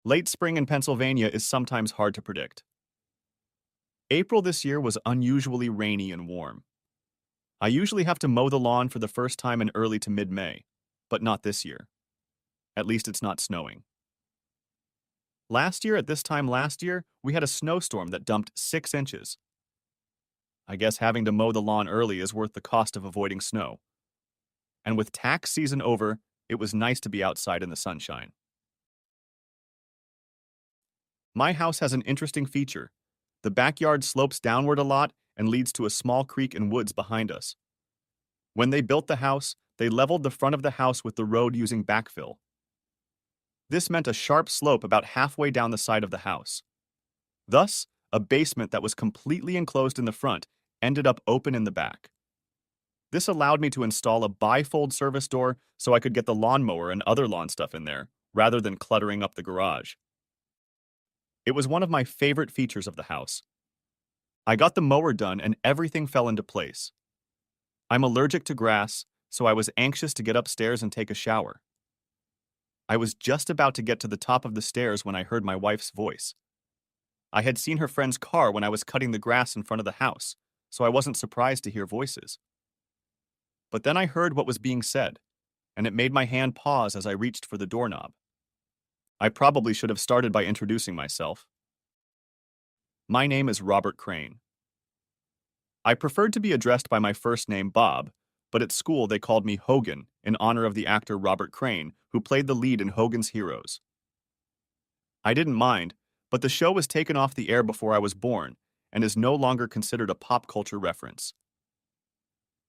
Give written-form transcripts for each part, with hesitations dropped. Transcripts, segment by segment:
Late spring in Pennsylvania is sometimes hard to predict. April this year was unusually rainy and warm. I usually have to mow the lawn for the first time in early to mid-May, but not this year. At least it's not snowing. Last year, at this time last year, we had a snowstorm that dumped 6 inches. I guess having to mow the lawn early is worth the cost of avoiding snow. And with tax season over, it was nice to be outside in the sunshine. My house has an interesting feature. The backyard slopes downward a lot and leads to a small creek and woods behind us. When they built the house, they leveled the front of the house with the road using backfill. This meant a sharp slope about halfway down the side of the house. Thus, a basement that was completely enclosed in the front ended up open in the back. This allowed me to install a bifold service door so I could get the lawnmower and other lawn stuff in there, rather than cluttering up the garage. It was one of my favorite features of the house. I got the mower done and everything fell into place. I'm allergic to grass, so I was anxious to get upstairs and take a shower. I was just about to get to the top of the stairs when I heard my wife's voice. I had seen her friend's car when I was cutting the grass in front of the house, so I wasn't surprised to hear voices. But then I heard what was being said, and it made my hand pause as I reached for the doorknob. I probably should have started by introducing myself. My name is Robert Crane. I preferred to be addressed by my first name, Bob, but at school they called me Hogan in honor of the actor Robert Crane, who played the lead in Hogan's Heroes. I didn't mind, but the show was taken off the air before I was born and is no longer considered a pop culture reference.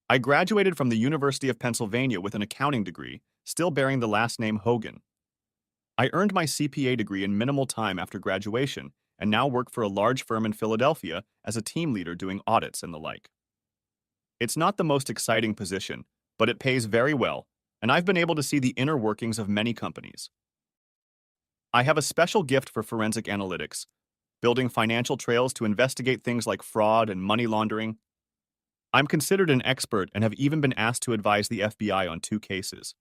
I graduated from the University of Pennsylvania with an accounting degree, still bearing the last name Hogan. I earned my CPA degree in minimal time after graduation and now work for a large firm in Philadelphia as a team leader doing audits and the like. It's not the most exciting position, but it pays very well, and I've been able to see the inner workings of many companies. I have a special gift for forensic analytics, building financial trails to investigate things like fraud and money laundering. I'm considered an expert and have even been asked to advise the FBI on 2 cases.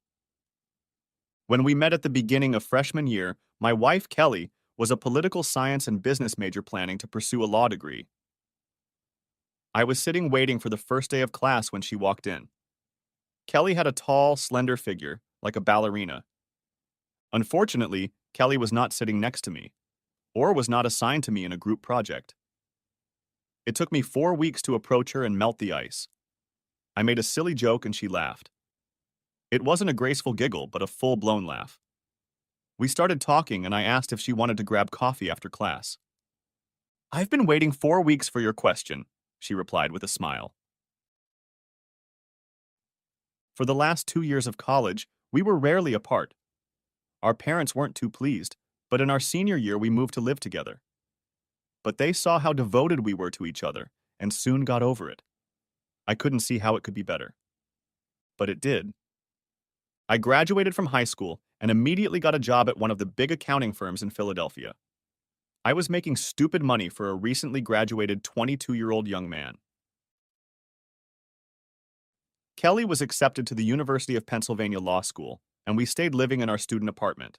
When we met at the beginning of freshman year, my wife, Kelly, was a political science and business major planning to pursue a law degree. I was sitting waiting for the first day of class when she walked in. Kelly had a tall, slender figure, like a ballerina. Unfortunately, Kelly was not sitting next to me, or was not assigned to me in a group project. It took me 4 weeks to approach her and melt the ice. I made a silly joke and she laughed. It wasn't a graceful giggle, but a full-blown laugh. We started talking and I asked if she wanted to grab coffee after class. "I've been waiting 4 weeks for your question," she replied with a smile. For the last 2 years of college, we were rarely apart. Our parents weren't too pleased, but in our senior year we moved to live together. But they saw how devoted we were to each other and soon got over it. I couldn't see how it could be better. But it did. I graduated from high school and immediately got a job at one of the big accounting firms in Philadelphia. I was making stupid money for a recently graduated 22-year-old young man. Kelly was accepted to the University of Pennsylvania Law School, and we stayed living in our student apartment.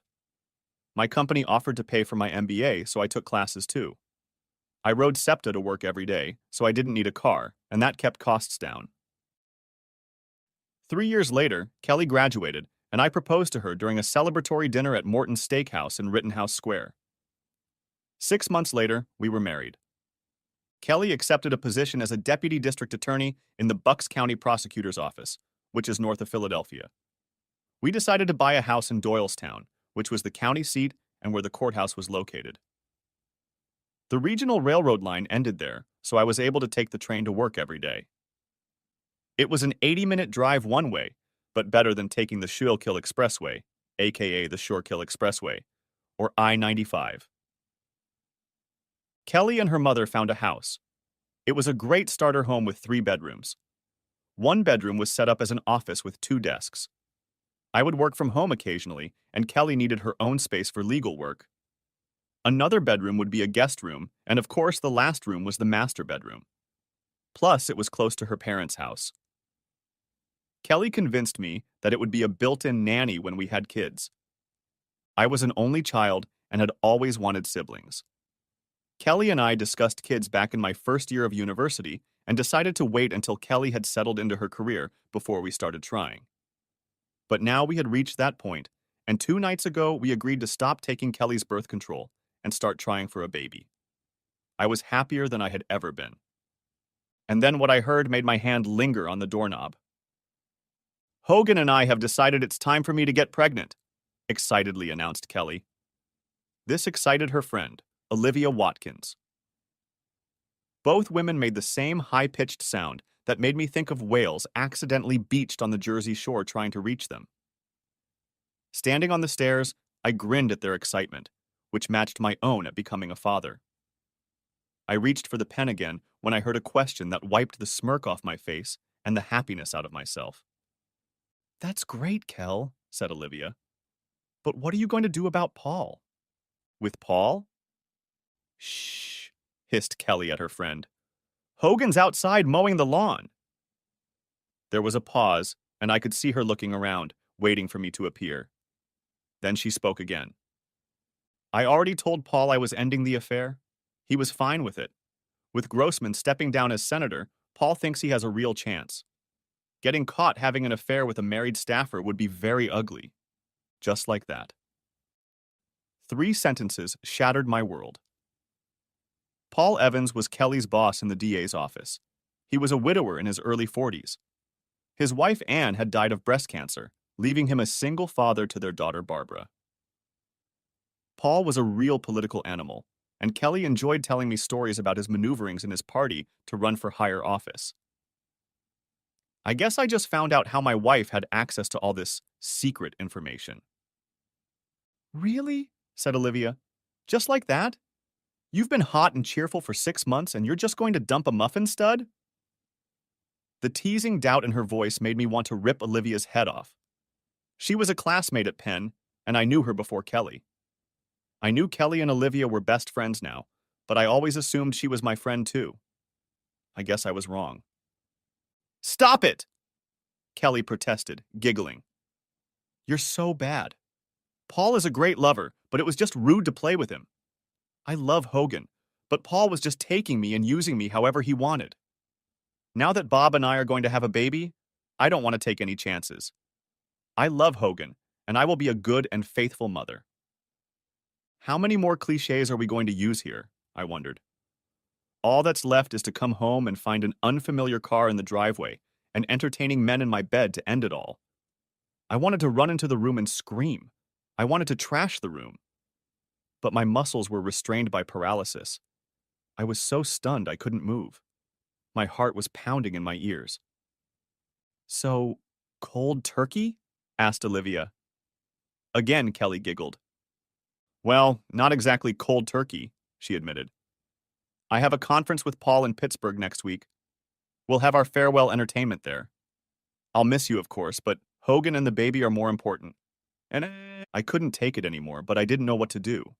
My company offered to pay for my MBA, so I took classes too. I rode SEPTA to work every day, so I didn't need a car, and that kept costs down. 3 years later, Kelly graduated, and I proposed to her during a celebratory dinner at Morton's Steakhouse in Rittenhouse Square. 6 months later, we were married. Kelly accepted a position as a deputy district attorney in the Bucks County Prosecutor's Office, which is north of Philadelphia. We decided to buy a house in Doylestown, which was the county seat and where the courthouse was located. The regional railroad line ended there, so I was able to take the train to work every day. It was an 80-minute drive one way, but better than taking the Schuylkill Expressway, aka the Shorekill Expressway, or I-95. Kelly and her mother found a house. It was a great starter home with 3 bedrooms. One bedroom was set up as an office with 2 desks. I would work from home occasionally, and Kelly needed her own space for legal work. Another bedroom would be a guest room, and of course the last room was the master bedroom. Plus, it was close to her parents' house. Kelly convinced me that it would be a built-in nanny when we had kids. I was an only child, and had always wanted siblings. Kelly and I discussed kids back in my first year of university and decided to wait until Kelly had settled into her career before we started trying. But now we had reached that point, and 2 nights ago we agreed to stop taking Kelly's birth control and start trying for a baby. I was happier than I had ever been. And then what I heard made my hand linger on the doorknob. Hogan and I have decided it's time for me to get pregnant, excitedly announced Kelly. This excited her friend, Olivia Watkins. Both women made the same high-pitched sound that made me think of whales accidentally beached on the Jersey Shore trying to reach them. Standing on the stairs, I grinned at their excitement, which matched my own at becoming a father. I reached for the pen again when I heard a question that wiped the smirk off my face and the happiness out of myself. That's great, Kel, said Olivia. But what are you going to do about Paul? With Paul? Shh, hissed Kelly at her friend. Hogan's outside mowing the lawn. There was a pause, and I could see her looking around, waiting for me to appear. Then she spoke again. I already told Paul I was ending the affair. He was fine with it. With Grossman stepping down as senator, Paul thinks he has a real chance. Getting caught having an affair with a married staffer would be very ugly. Just like that. 3 sentences shattered my world. Paul Evans was Kelly's boss in the DA's office. He was a widower in his early 40s. His wife Anne had died of breast cancer, leaving him a single father to their daughter Barbara. Paul was a real political animal, and Kelly enjoyed telling me stories about his maneuverings in his party to run for higher office. I guess I just found out how my wife had access to all this secret information. Really? Said Olivia. Just like that? You've been hot and cheerful for 6 months and you're just going to dump a muffin stud? The teasing doubt in her voice made me want to rip Olivia's head off. She was a classmate at Penn, and I knew her before Kelly. I knew Kelly and Olivia were best friends now, but I always assumed she was my friend too. I guess I was wrong. Stop it! Kelly protested, giggling. You're so bad. Paul is a great lover, but it was just rude to play with him. I love Hogan, but Paul was just taking me and using me however he wanted. Now that Bob and I are going to have a baby, I don't want to take any chances. I love Hogan, and I will be a good and faithful mother. How many more cliches are we going to use here? I wondered. All that's left is to come home and find an unfamiliar car in the driveway and entertaining men in my bed to end it all. I wanted to run into the room and scream. I wanted to trash the room. But my muscles were restrained by paralysis. I was so stunned I couldn't move. My heart was pounding in my ears. So, cold turkey? Asked Olivia. Again, Kelly giggled. Well, not exactly cold turkey, she admitted. I have a conference with Paul in Pittsburgh next week. We'll have our farewell entertainment there. I'll miss you, of course, but Hogan and the baby are more important. And I couldn't take it anymore, but I didn't know what to do.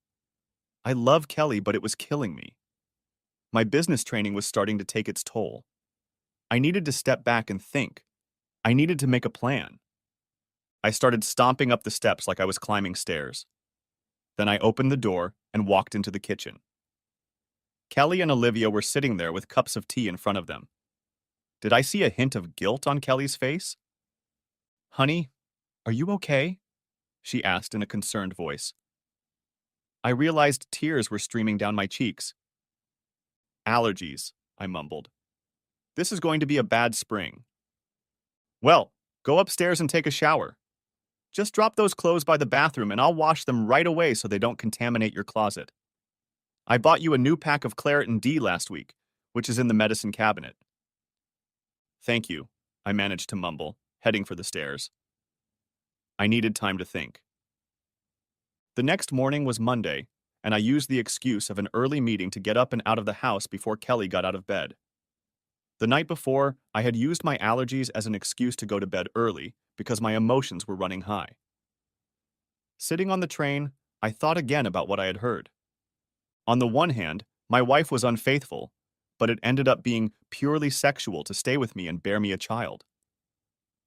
I love Kelly, but it was killing me. My business training was starting to take its toll. I needed to step back and think. I needed to make a plan. I started stomping up the steps like I was climbing stairs. Then I opened the door and walked into the kitchen. Kelly and Olivia were sitting there with cups of tea in front of them. Did I see a hint of guilt on Kelly's face? Honey, are you okay? She asked in a concerned voice. I realized tears were streaming down my cheeks. Allergies, I mumbled. This is going to be a bad spring. Well, go upstairs and take a shower. Just drop those clothes by the bathroom and I'll wash them right away so they don't contaminate your closet. I bought you a new pack of Claritin D last week, which is in the medicine cabinet. Thank you, I managed to mumble, heading for the stairs. I needed time to think. The next morning was Monday, and I used the excuse of an early meeting to get up and out of the house before Kelly got out of bed. The night before, I had used my allergies as an excuse to go to bed early because my emotions were running high. Sitting on the train, I thought again about what I had heard. On the one hand, my wife was unfaithful, but it ended up being purely sexual to stay with me and bear me a child.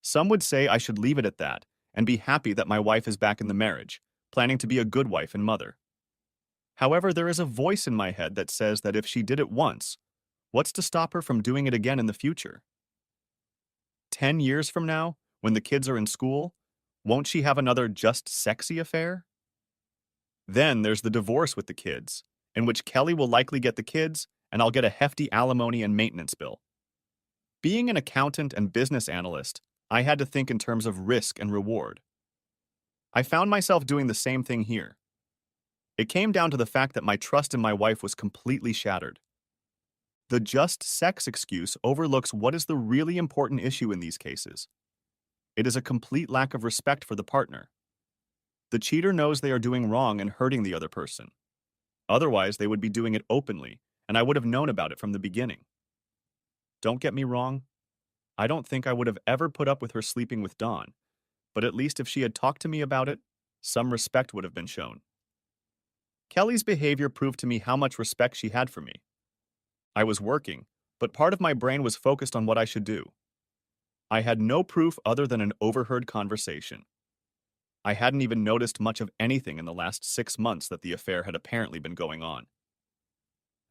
Some would say I should leave it at that and be happy that my wife is back in the marriage, planning to be a good wife and mother. However, there is a voice in my head that says that if she did it once, what's to stop her from doing it again in the future? 10 years from now, when the kids are in school, won't she have another just sexy affair? Then there's the divorce with the kids, in which Kelly will likely get the kids and I'll get a hefty alimony and maintenance bill. Being an accountant and business analyst, I had to think in terms of risk and reward. I found myself doing the same thing here. It came down to the fact that my trust in my wife was completely shattered. The just sex excuse overlooks what is the really important issue in these cases. It is a complete lack of respect for the partner. The cheater knows they are doing wrong and hurting the other person. Otherwise, they would be doing it openly, and I would have known about it from the beginning. Don't get me wrong, I don't think I would have ever put up with her sleeping with Don, but at least if she had talked to me about it, some respect would have been shown. Kelly's behavior proved to me how much respect she had for me. I was working, but part of my brain was focused on what I should do. I had no proof other than an overheard conversation. I hadn't even noticed much of anything in the last 6 months that the affair had apparently been going on.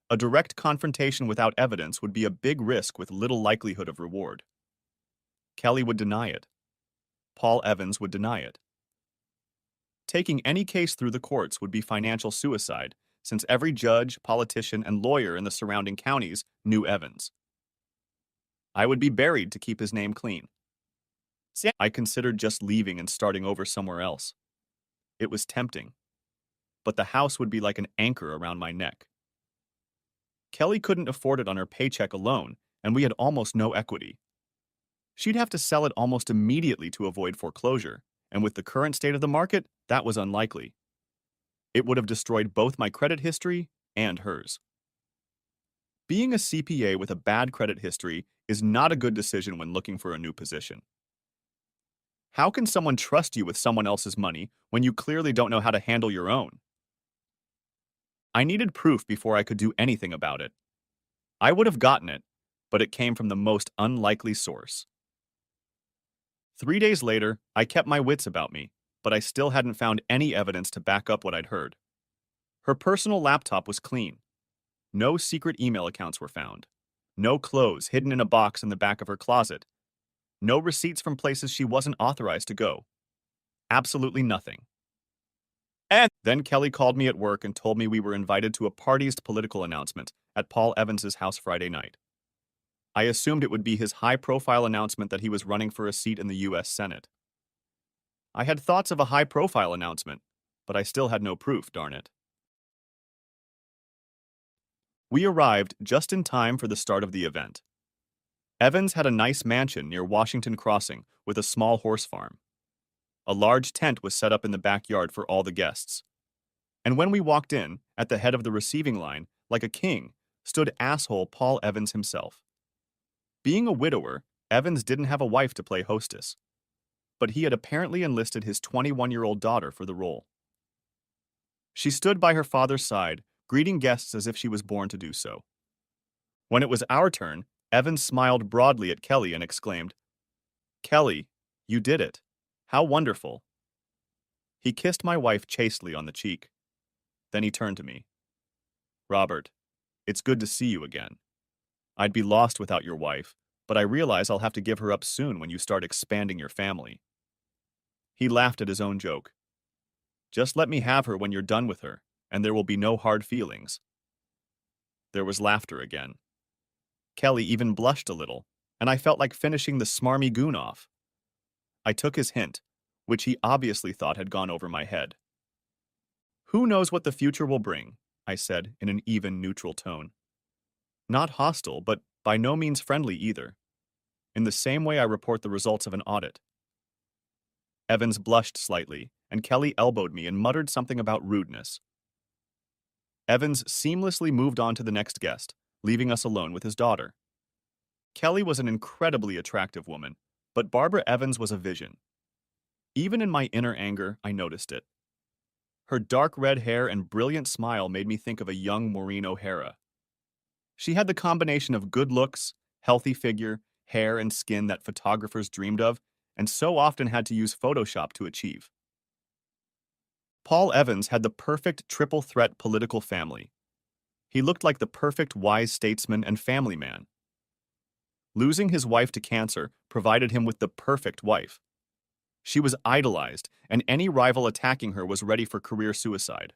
A direct confrontation without evidence would be a big risk with little likelihood of reward. Kelly would deny it. Paul Evans would deny it. Taking any case through the courts would be financial suicide, since every judge, politician, and lawyer in the surrounding counties knew Evans. I would be buried to keep his name clean. I considered just leaving and starting over somewhere else. It was tempting, but the house would be like an anchor around my neck. Kelly couldn't afford it on her paycheck alone, and we had almost no equity. She'd have to sell it almost immediately to avoid foreclosure, and with the current state of the market, that was unlikely. It would have destroyed both my credit history and hers. Being a CPA with a bad credit history is not a good decision when looking for a new position. How can someone trust you with someone else's money when you clearly don't know how to handle your own? I needed proof before I could do anything about it. I would have gotten it, but it came from the most unlikely source. 3 days later, I kept my wits about me, but I still hadn't found any evidence to back up what I'd heard. Her personal laptop was clean. No secret email accounts were found. No clothes hidden in a box in the back of her closet. No receipts from places she wasn't authorized to go. Absolutely nothing. And then Kelly called me at work and told me we were invited to a party's political announcement at Paul Evans's house Friday night. I assumed it would be his high-profile announcement that he was running for a seat in the U.S. Senate. I had thoughts of a high-profile announcement, but I still had no proof, darn it. We arrived just in time for the start of the event. Evans had a nice mansion near Washington Crossing with a small horse farm. A large tent was set up in the backyard for all the guests. And when we walked in, at the head of the receiving line, like a king, stood asshole Paul Evans himself. Being a widower, Evans didn't have a wife to play hostess, but he had apparently enlisted his 21-year-old daughter for the role. She stood by her father's side, greeting guests as if she was born to do so. When it was our turn, Evans smiled broadly at Kelly and exclaimed, "Kelly, you did it. How wonderful." He kissed my wife chastely on the cheek. Then he turned to me. "Robert, it's good to see you again. I'd be lost without your wife, but I realize I'll have to give her up soon when you start expanding your family." He laughed at his own joke. "Just let me have her when you're done with her, and there will be no hard feelings." There was laughter again. Kelly even blushed a little, and I felt like finishing the smarmy goon off. I took his hint, which he obviously thought had gone over my head. "Who knows what the future will bring?" I said in an even, neutral tone. Not hostile, but by no means friendly either. In the same way I report the results of an audit. Evans blushed slightly, and Kelly elbowed me and muttered something about rudeness. Evans seamlessly moved on to the next guest, leaving us alone with his daughter. Kelly was an incredibly attractive woman, but Barbara Evans was a vision. Even in my inner anger, I noticed it. Her dark red hair and brilliant smile made me think of a young Maureen O'Hara. She had the combination of good looks, healthy figure, hair, and skin that photographers dreamed of, and so often had to use Photoshop to achieve. Paul Evans had the perfect triple threat political family. He looked like the perfect wise statesman and family man. Losing his wife to cancer provided him with the perfect wife. She was idolized, and any rival attacking her was ready for career suicide.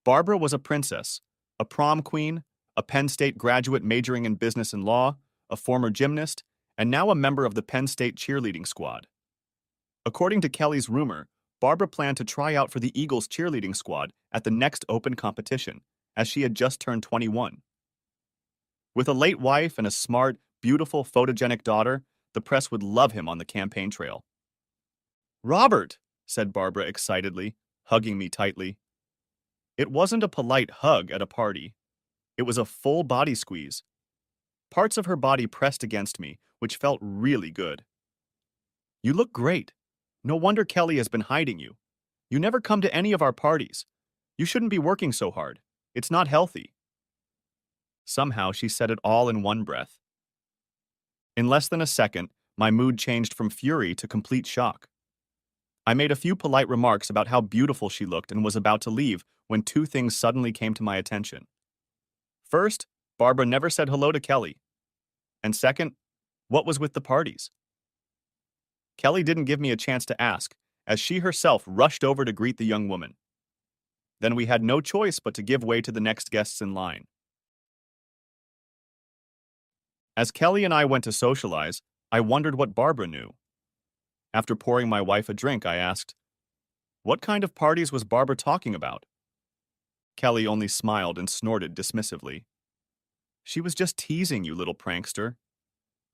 Barbara was a princess, a prom queen, a Penn State graduate majoring in business and law, a former gymnast, and now a member of the Penn State cheerleading squad. According to Kelly's rumor, Barbara planned to try out for the Eagles cheerleading squad at the next open competition, as she had just turned 21. With a late wife and a smart, beautiful, photogenic daughter, the press would love him on the campaign trail. "Robert," said Barbara excitedly, hugging me tightly. It wasn't a polite hug at a party. It was a full body squeeze. Parts of her body pressed against me, which felt really good. "You look great. No wonder Kelly has been hiding you. You never come to any of our parties. You shouldn't be working so hard. It's not healthy." Somehow she said it all in one breath. In less than a second, my mood changed from fury to complete shock. I made a few polite remarks about how beautiful she looked and was about to leave when two things suddenly came to my attention. First, Barbara never said hello to Kelly. And second, what was with the parties? Kelly didn't give me a chance to ask, as she herself rushed over to greet the young woman. Then we had no choice but to give way to the next guests in line. As Kelly and I went to socialize, I wondered what Barbara knew. After pouring my wife a drink, I asked, "What kind of parties was Barbara talking about?" Kelly only smiled and snorted dismissively. "She was just teasing you, little prankster.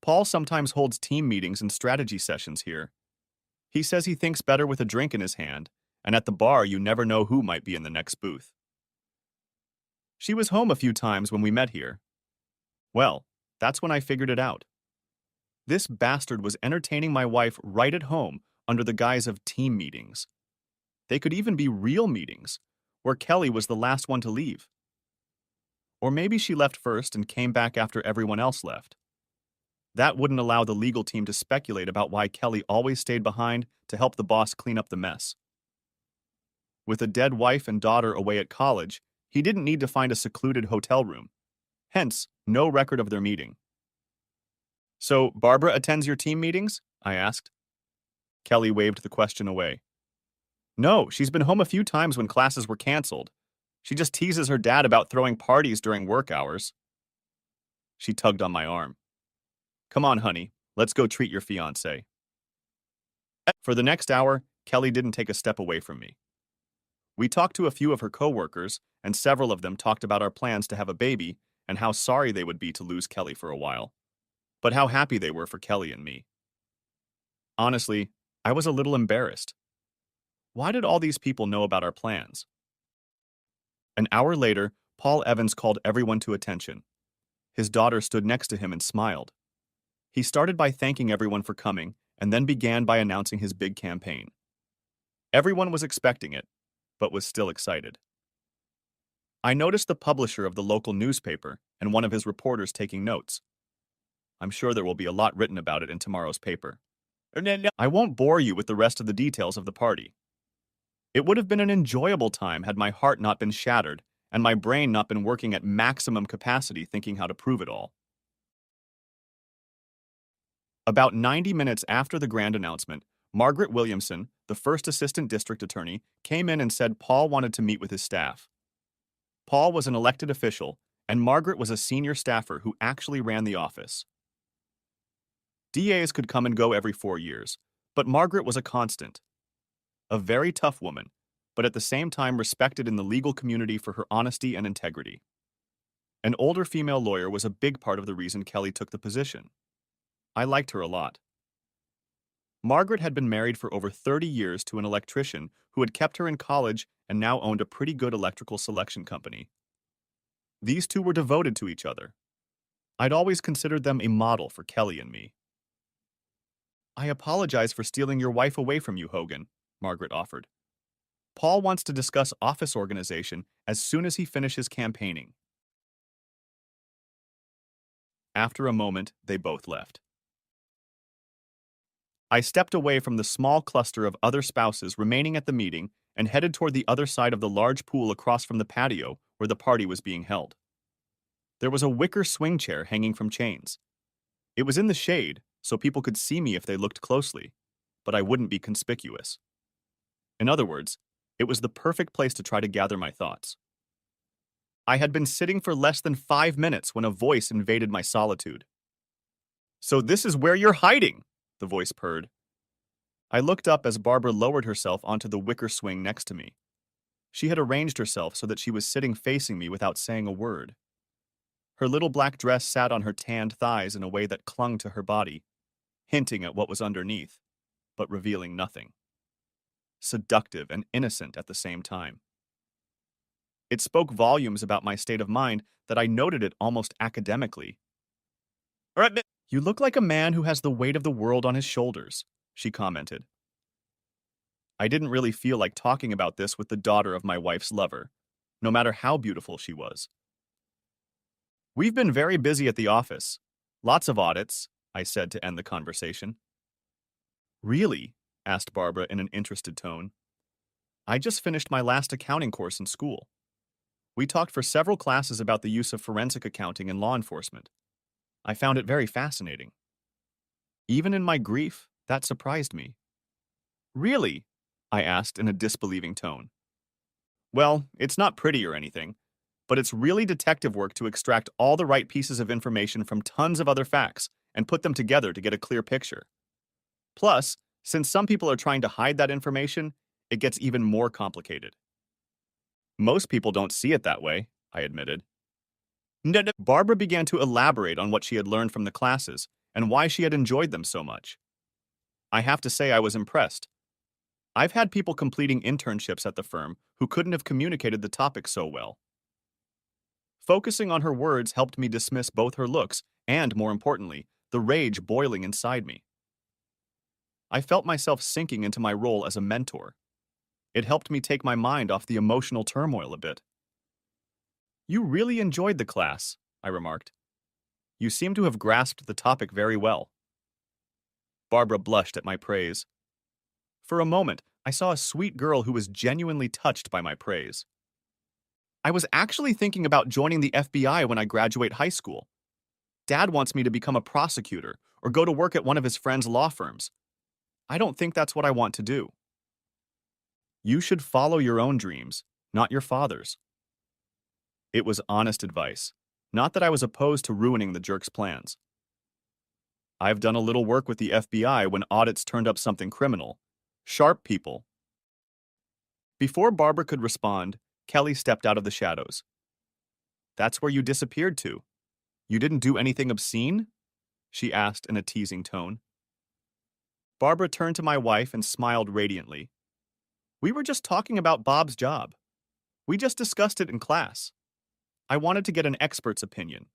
Paul sometimes holds team meetings and strategy sessions here. He says he thinks better with a drink in his hand, and at the bar you never know who might be in the next booth. She was home a few times when we met here. Well, that's when I figured it out. This bastard was entertaining my wife right at home under the guise of team meetings. They could even be real meetings, where Kelly was the last one to leave. Or maybe she left first and came back after everyone else left. That wouldn't allow the legal team to speculate about why Kelly always stayed behind to help the boss clean up the mess. With a dead wife and daughter away at college, he didn't need to find a secluded hotel room. Hence, no record of their meeting. "So, Barbara attends your team meetings?" I asked. Kelly waved the question away. "No, she's been home a few times when classes were canceled. She just teases her dad about throwing parties during work hours." She tugged on my arm. "Come on, honey, let's go treat your fiancé." For the next hour, Kelly didn't take a step away from me. We talked to a few of her coworkers, and several of them talked about our plans to have a baby and how sorry they would be to lose Kelly for a while, but how happy they were for Kelly and me. Honestly, I was a little embarrassed. Why did all these people know about our plans? An hour later, Paul Evans called everyone to attention. His daughter stood next to him and smiled. He started by thanking everyone for coming and then began by announcing his big campaign. Everyone was expecting it, but was still excited. I noticed the publisher of the local newspaper and one of his reporters taking notes. I'm sure there will be a lot written about it in tomorrow's paper. I won't bore you with the rest of the details of the party. It would have been an enjoyable time had my heart not been shattered and my brain not been working at maximum capacity thinking how to prove it all. About 90 minutes after the grand announcement, Margaret Williamson, the first assistant district attorney, came in and said Paul wanted to meet with his staff. Paul was an elected official, and Margaret was a senior staffer who actually ran the office. DAs could come and go every 4 years, but Margaret was a constant. A very tough woman, but at the same time respected in the legal community for her honesty and integrity. An older female lawyer was a big part of the reason Kelly took the position. I liked her a lot. Margaret had been married for over 30 years to an electrician who had kept her in college and now owned a pretty good electrical selection company. These two were devoted to each other. I'd always considered them a model for Kelly and me. "I apologize for stealing your wife away from you, Hogan," Margaret offered. "Paul wants to discuss office organization as soon as he finishes campaigning." After a moment, they both left. I stepped away from the small cluster of other spouses remaining at the meeting and headed toward the other side of the large pool across from the patio where the party was being held. There was a wicker swing chair hanging from chains. It was in the shade, so people could see me if they looked closely, but I wouldn't be conspicuous. In other words, it was the perfect place to try to gather my thoughts. I had been sitting for less than 5 minutes when a voice invaded my solitude. "So this is where you're hiding," the voice purred. I looked up as Barbara lowered herself onto the wicker swing next to me. She had arranged herself so that she was sitting facing me without saying a word. Her little black dress sat on her tanned thighs in a way that clung to her body, hinting at what was underneath, but revealing nothing. Seductive and innocent at the same time. It spoke volumes about my state of mind that I noted it almost academically. "All right, you look like a man who has the weight of the world on his shoulders," she commented. I didn't really feel like talking about this with the daughter of my wife's lover, no matter how beautiful she was. "We've been very busy at the office. Lots of audits," I said to end the conversation. "Really?" asked Barbara in an interested tone. "I just finished my last accounting course in school. We talked for several classes about the use of forensic accounting in law enforcement. I found it very fascinating. Even in my grief, that surprised me." "Really?" I asked in a disbelieving tone. "Well, it's not pretty or anything, but it's really detective work to extract all the right pieces of information from tons of other facts and put them together to get a clear picture. Plus, since some people are trying to hide that information, it gets even more complicated." "Most people don't see it that way," I admitted. No. Barbara began to elaborate on what she had learned from the classes and why she had enjoyed them so much. I have to say I was impressed. I've had people completing internships at the firm who couldn't have communicated the topic so well. Focusing on her words helped me dismiss both her looks and, more importantly, the rage boiling inside me. I felt myself sinking into my role as a mentor. It helped me take my mind off the emotional turmoil a bit. "You really enjoyed the class," I remarked. "You seem to have grasped the topic very well." Barbara blushed at my praise. For a moment, I saw a sweet girl who was genuinely touched by my praise. "I was actually thinking about joining the FBI when I graduate high school. Dad wants me to become a prosecutor or go to work at one of his friend's law firms. I don't think that's what I want to do." "You should follow your own dreams, not your father's." It was honest advice, not that I was opposed to ruining the jerk's plans. "I've done a little work with the FBI when audits turned up something criminal. Sharp people." Before Barbara could respond, Kelly stepped out of the shadows. "That's where you disappeared to. You didn't do anything obscene?" she asked in a teasing tone. Barbara turned to my wife and smiled radiantly. "We were just talking about Bob's job. We just discussed it in class. I wanted to get an expert's opinion."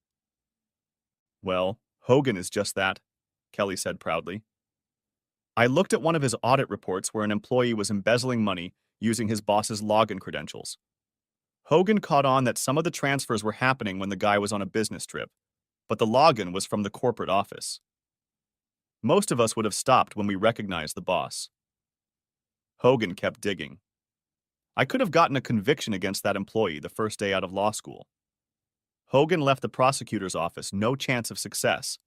"Well, Hogan is just that," Kelly said proudly. "I looked at one of his audit reports where an employee was embezzling money using his boss's login credentials. Hogan caught on that some of the transfers were happening when the guy was on a business trip, but the login was from the corporate office. Most of us would have stopped when we recognized the boss. Hogan kept digging. I could have gotten a conviction against that employee the first day out of law school. Hogan left the prosecutor's office no chance of success."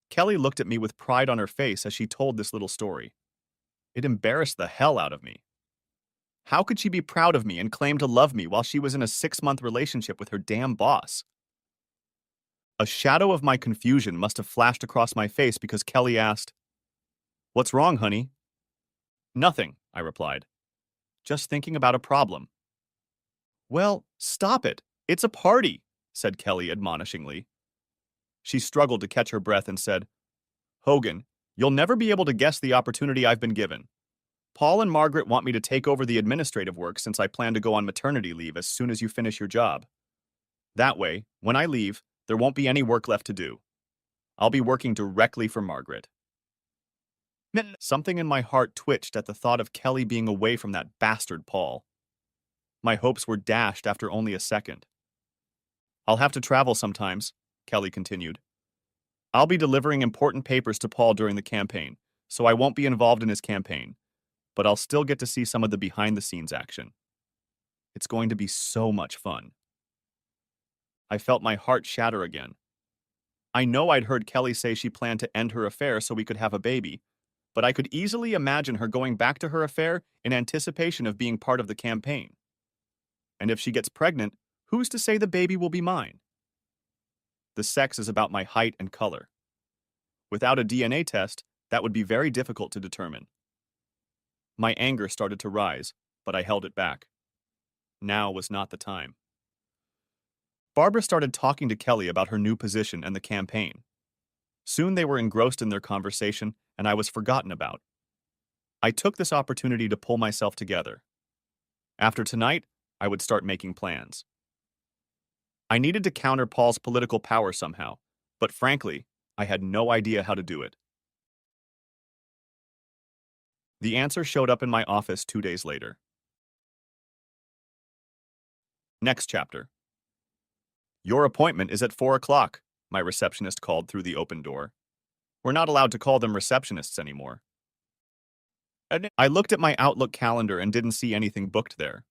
Kelly looked at me with pride on her face as she told this little story. It embarrassed the hell out of me. How could she be proud of me and claim to love me while she was in a 6-month relationship with her damn boss? A shadow of my confusion must have flashed across my face because Kelly asked, "What's wrong, honey?" "Nothing," I replied. "Just thinking about a problem." "Well, stop it. It's a party," said Kelly admonishingly. She struggled to catch her breath and said, "Hogan, you'll never be able to guess the opportunity I've been given. Paul and Margaret want me to take over the administrative work since I plan to go on maternity leave as soon as you finish your job. That way, when I leave, there won't be any work left to do. I'll be working directly for Margaret." Something in my heart twitched at the thought of Kelly being away from that bastard Paul. My hopes were dashed after only a second. "I'll have to travel sometimes," Kelly continued. "I'll be delivering important papers to Paul during the campaign, so I won't be involved in his campaign. but I'll still get to see some of the behind-the-scenes action. It's going to be so much fun. I felt my heart shatter again. I know I'd heard Kelly say she planned to end her affair so we could have a baby, but I could easily imagine her going back to her affair in anticipation of being part of the campaign. And if she gets pregnant, who's to say the baby will be mine? The sex is about my height and color. Without a DNA test, that would be very difficult to determine. My anger started to rise, but I held it back. Now was not the time. Barbara started talking to Kelly about her new position and the campaign. Soon they were engrossed in their conversation, and I was forgotten about. I took this opportunity to pull myself together. After tonight, I would start making plans. I needed to counter Paul's political power somehow, but frankly, I had no idea how to do it. The answer showed up in my office 2 days later. Next chapter. Your appointment is at 4 o'clock, my receptionist called through the open door. We're not allowed to call them receptionists anymore. I looked at my Outlook calendar and didn't see anything booked there.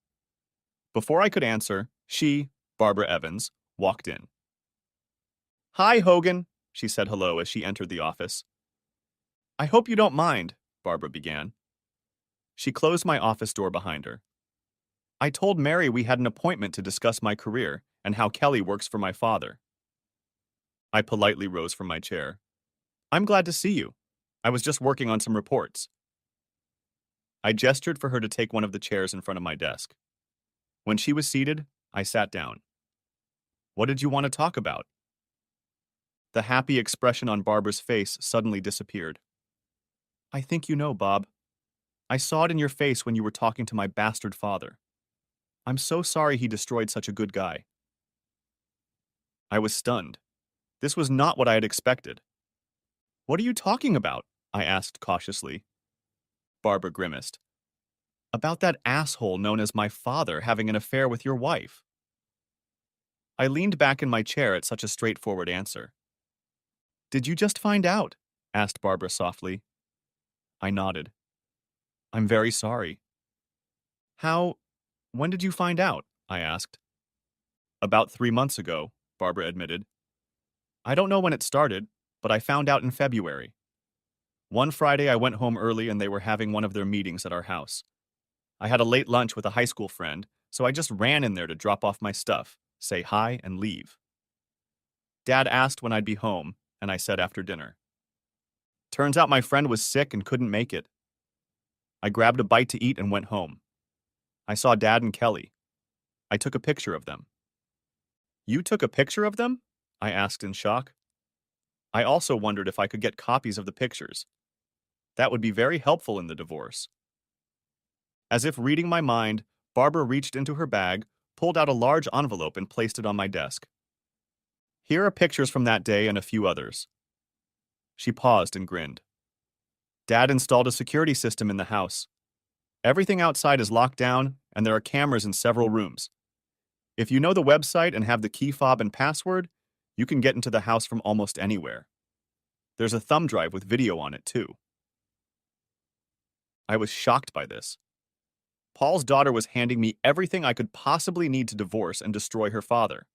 Before I could answer, she, Barbara Evans, walked in. Hi, Hogan, she said hello as she entered the office. I hope you don't mind, Barbara began. She closed my office door behind her. I told Mary we had an appointment to discuss my career and how Kelly works for my father. I politely rose from my chair. I'm glad to see you. I was just working on some reports. I gestured for her to take one of the chairs in front of my desk. When she was seated, I sat down. What did you want to talk about? The happy expression on Barbara's face suddenly disappeared. I think you know, Bob. I saw it in your face when you were talking to my bastard father. I'm so sorry he destroyed such a good guy. I was stunned. This was not what I had expected. What are you talking about? I asked cautiously. Barbara grimaced. About that asshole known as my father having an affair with your wife. I leaned back in my chair at such a straightforward answer. Did you just find out? Asked Barbara softly. I nodded. I'm very sorry. When did you find out? I asked. About 3 months ago, Barbara admitted. I don't know when it started, but I found out in February. One Friday I went home early and they were having one of their meetings at our house. I had a late lunch with a high school friend, so I just ran in there to drop off my stuff, say hi, and leave. Dad asked when I'd be home, and I said after dinner. Turns out my friend was sick and couldn't make it. I grabbed a bite to eat and went home. I saw Dad and Kelly. I took a picture of them. You took a picture of them? I asked in shock. I also wondered if I could get copies of the pictures. That would be very helpful in the divorce. As if reading my mind, Barbara reached into her bag, pulled out a large envelope and placed it on my desk. Here are pictures from that day and a few others. She paused and grinned. Dad installed a security system in the house. Everything outside is locked down, and there are cameras in several rooms. If you know the website and have the key fob and password, you can get into the house from almost anywhere. There's a thumb drive with video on it, too. I was shocked by this. Paul's daughter was handing me everything I could possibly need to divorce and destroy her father.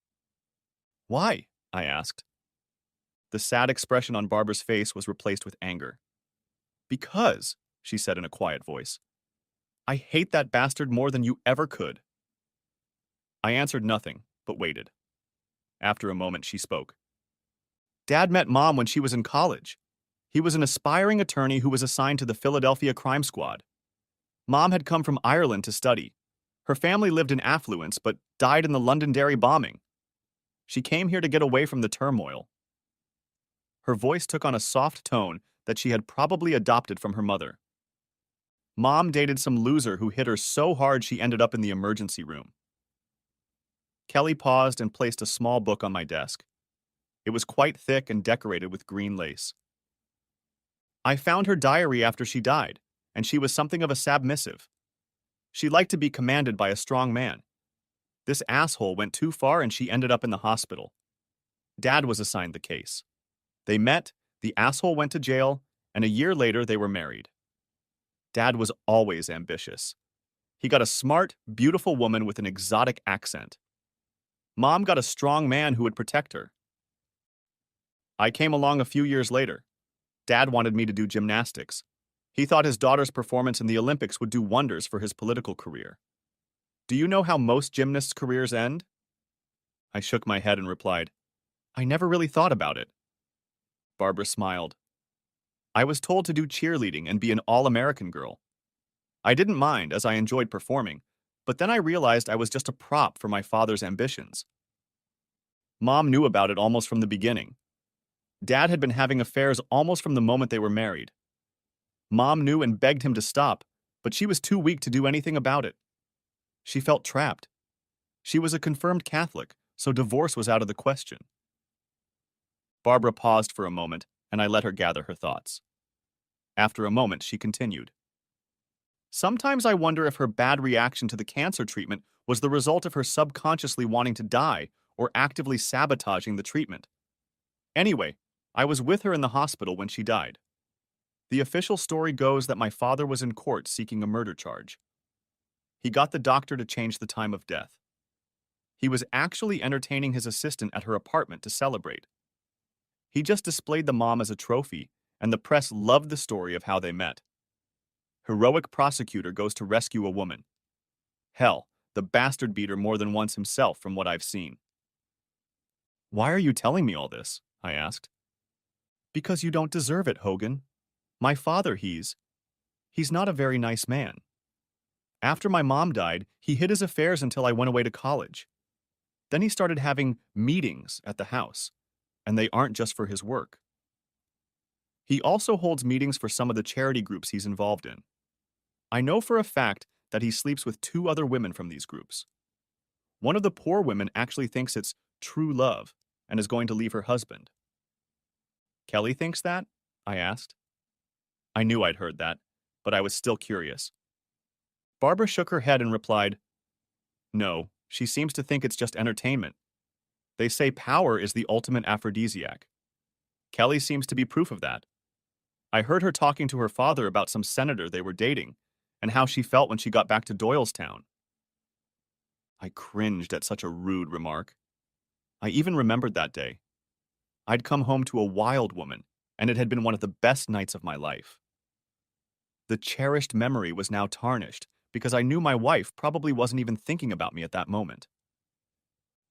Why? I asked. The sad expression on Barbara's face was replaced with anger. Because, she said in a quiet voice, I hate that bastard more than you ever could. I answered nothing, but waited. After a moment, she spoke. Dad met Mom when she was in college. He was an aspiring attorney who was assigned to the Philadelphia Crime Squad. Mom had come from Ireland to study. Her family lived in affluence, but died in the Londonderry bombing. She came here to get away from the turmoil. Her voice took on a soft tone that she had probably adopted from her mother. Mom dated some loser who hit her so hard she ended up in the emergency room. Kelly paused and placed a small book on my desk. It was quite thick and decorated with green lace. I found her diary after she died, and she was something of a submissive. She liked to be commanded by a strong man. This asshole went too far and she ended up in the hospital. Dad was assigned the case. They met, the asshole went to jail, and a year later they were married. Dad was always ambitious. He got a smart, beautiful woman with an exotic accent. Mom got a strong man who would protect her. I came along a few years later. Dad wanted me to do gymnastics. He thought his daughter's performance in the Olympics would do wonders for his political career. Do you know how most gymnasts' careers end? I shook my head and replied, I never really thought about it. Barbara smiled. I was told to do cheerleading and be an all-American girl. I didn't mind, as I enjoyed performing, but then I realized I was just a prop for my father's ambitions. Mom knew about it almost from the beginning. Dad had been having affairs almost from the moment they were married. Mom knew and begged him to stop, but she was too weak to do anything about it. She felt trapped. She was a confirmed Catholic, so divorce was out of the question. Barbara paused for a moment, and I let her gather her thoughts. After a moment, she continued. Sometimes I wonder if her bad reaction to the cancer treatment was the result of her subconsciously wanting to die or actively sabotaging the treatment. Anyway, I was with her in the hospital when she died. The official story goes that my father was in court seeking a murder charge. He got the doctor to change the time of death. He was actually entertaining his assistant at her apartment to celebrate. He just displayed the mom as a trophy, and the press loved the story of how they met. Heroic prosecutor goes to rescue a woman. Hell, the bastard beat her more than once himself from what I've seen. Why are you telling me all this? I asked. Because you don't deserve it, Hogan. My father, he's not a very nice man. After my mom died, he hid his affairs until I went away to college. Then he started having meetings at the house, and they aren't just for his work. He also holds meetings for some of the charity groups he's involved in. I know for a fact that he sleeps with 2 other women from these groups. One of the poor women actually thinks it's true love and is going to leave her husband. Kelly thinks that? I asked. I knew I'd heard that, but I was still curious. Barbara shook her head and replied, No, she seems to think it's just entertainment. They say power is the ultimate aphrodisiac. Kelly seems to be proof of that. I heard her talking to her father about some senator they were dating and how she felt when she got back to Doylestown. I cringed at such a rude remark. I even remembered that day. I'd come home to a wild woman, and it had been one of the best nights of my life. The cherished memory was now tarnished because I knew my wife probably wasn't even thinking about me at that moment.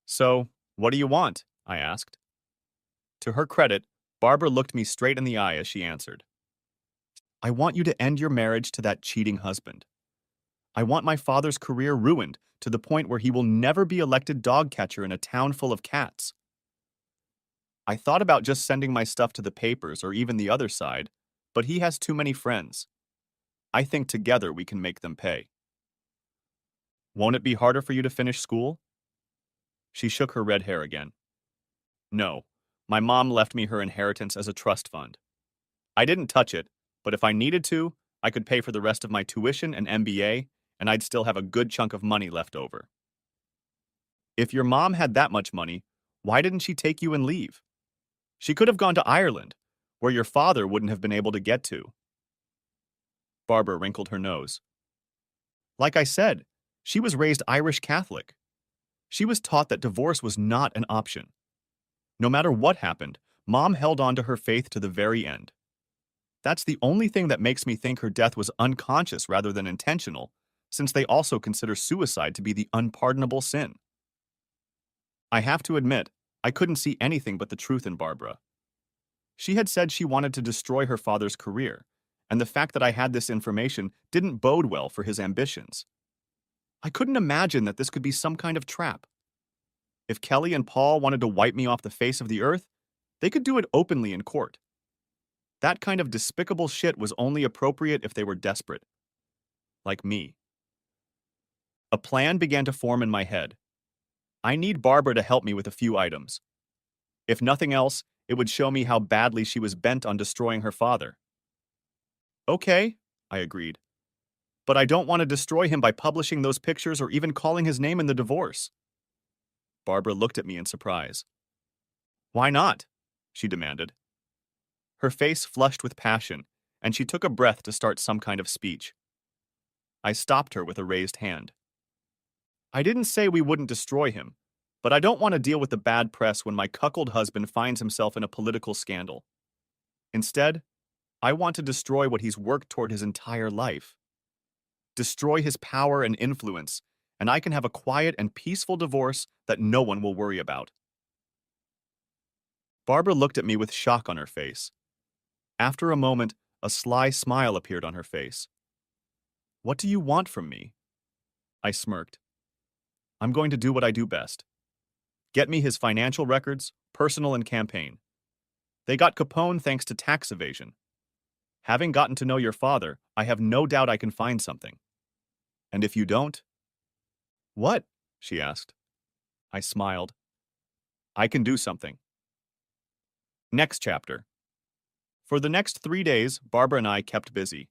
So, what do you want? I asked. To her credit, Barbara looked me straight in the eye as she answered. I want you to end your marriage to that cheating husband. I want my father's career ruined to the point where he will never be elected dog catcher in a town full of cats. I thought about just sending my stuff to the papers or even the other side, but he has too many friends. I think together we can make them pay. Won't it be harder for you to finish school? She shook her red hair again. No, my mom left me her inheritance as a trust fund. I didn't touch it, but if I needed to, I could pay for the rest of my tuition and MBA, and I'd still have a good chunk of money left over. If your mom had that much money, why didn't she take you and leave? She could have gone to Ireland, where your father wouldn't have been able to get to. Barbara wrinkled her nose. Like I said, she was raised Irish Catholic. She was taught that divorce was not an option. No matter what happened, Mom held on to her faith to the very end. That's the only thing that makes me think her death was unconscious rather than intentional, since they also consider suicide to be the unpardonable sin. I have to admit, I couldn't see anything but the truth in Barbara. She had said she wanted to destroy her father's career, and the fact that I had this information didn't bode well for his ambitions. I couldn't imagine that this could be some kind of trap. If Kelly and Paul wanted to wipe me off the face of the earth, they could do it openly in court. That kind of despicable shit was only appropriate if they were desperate. Like me. A plan began to form in my head. I need Barbara to help me with a few items. If nothing else, it would show me how badly she was bent on destroying her father. Okay, I agreed. But I don't want to destroy him by publishing those pictures or even calling his name in the divorce. Barbara looked at me in surprise. Why not? She demanded. Her face flushed with passion, and she took a breath to start some kind of speech. I stopped her with a raised hand. I didn't say we wouldn't destroy him, but I don't want to deal with the bad press when my cuckold husband finds himself in a political scandal. Instead, I want to destroy what he's worked toward his entire life. Destroy his power and influence, and I can have a quiet and peaceful divorce that no one will worry about. Barbara looked at me with shock on her face. After a moment, a sly smile appeared on her face. What do you want from me? I smirked. I'm going to do what I do best. Get me his financial records, personal and campaign. They got Capone thanks to tax evasion. Having gotten to know your father, I have no doubt I can find something. And if you don't? What? She asked. I smiled. I can do something. Next chapter. For the next 3 days, Barbara and I kept busy.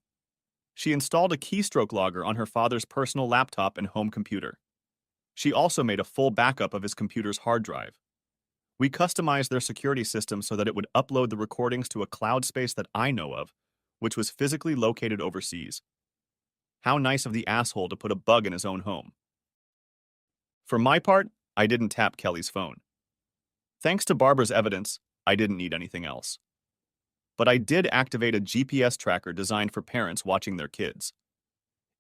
She installed a keystroke logger on her father's personal laptop and home computer. She also made a full backup of his computer's hard drive. We customized their security system so that it would upload the recordings to a cloud space that I know of, which was physically located overseas. How nice of the asshole to put a bug in his own home. For my part, I didn't tap Kelly's phone. Thanks to Barbara's evidence, I didn't need anything else. But I did activate a GPS tracker designed for parents watching their kids.